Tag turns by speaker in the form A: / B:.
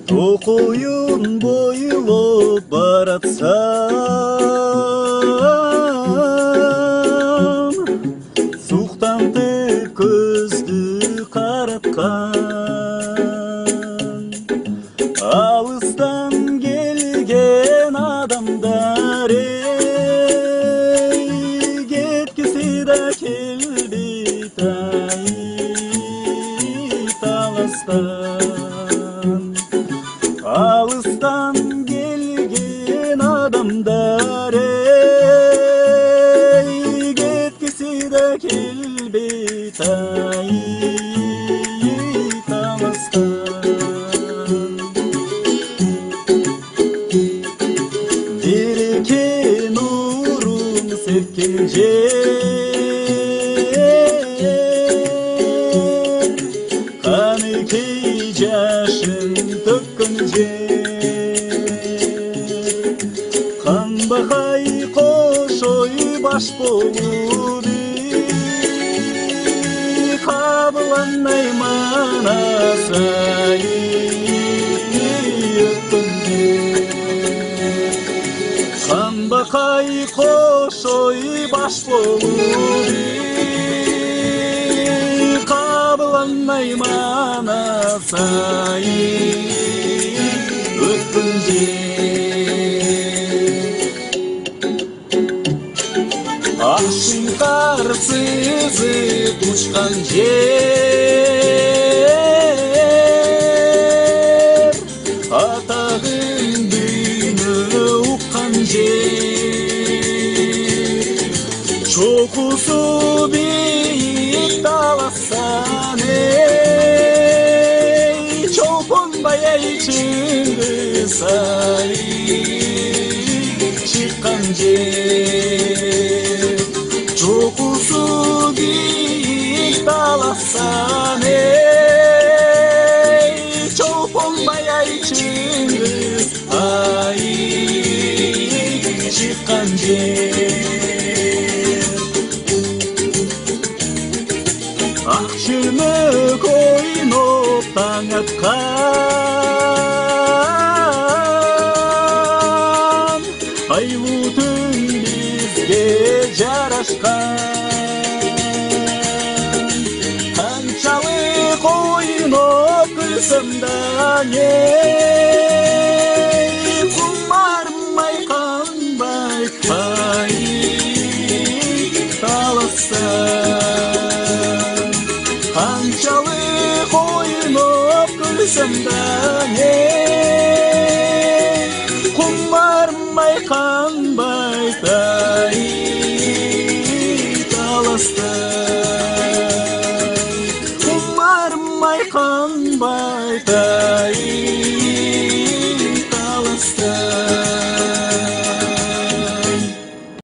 A: Токуюн бойлоп баратсам, суктантып көздү караткан, алыстан келген адамдар кеткиси да келбейт таластан. Алыстан келген адамдар кеткиси да келбейт таластан. Береке нурун сепкен жер, каныкей жашын төккөн жер, канбакай кошой баш болуп кабыланай манасай өткөн жер. Канбакай кошой баш болуп кабыланай манасай өткөн жер. Акшын кар сызып учкан жер, атагын дүйнө уккан жер, чокусу бийик таласан чолпонбай Чыңгыз ай чыккан жер, чокусу бийик таласан чолпонбай Чыңгыз ай чыккан жер. Ак чүрмөк ойноп таң аткан, айлуу түн бизге жарашкан. Канчалык ойноп күлсөм да кумарым айканбай таластан. Канчалык ойноп күлсөм да кумарым айканбай таластан. Кумарым айканбай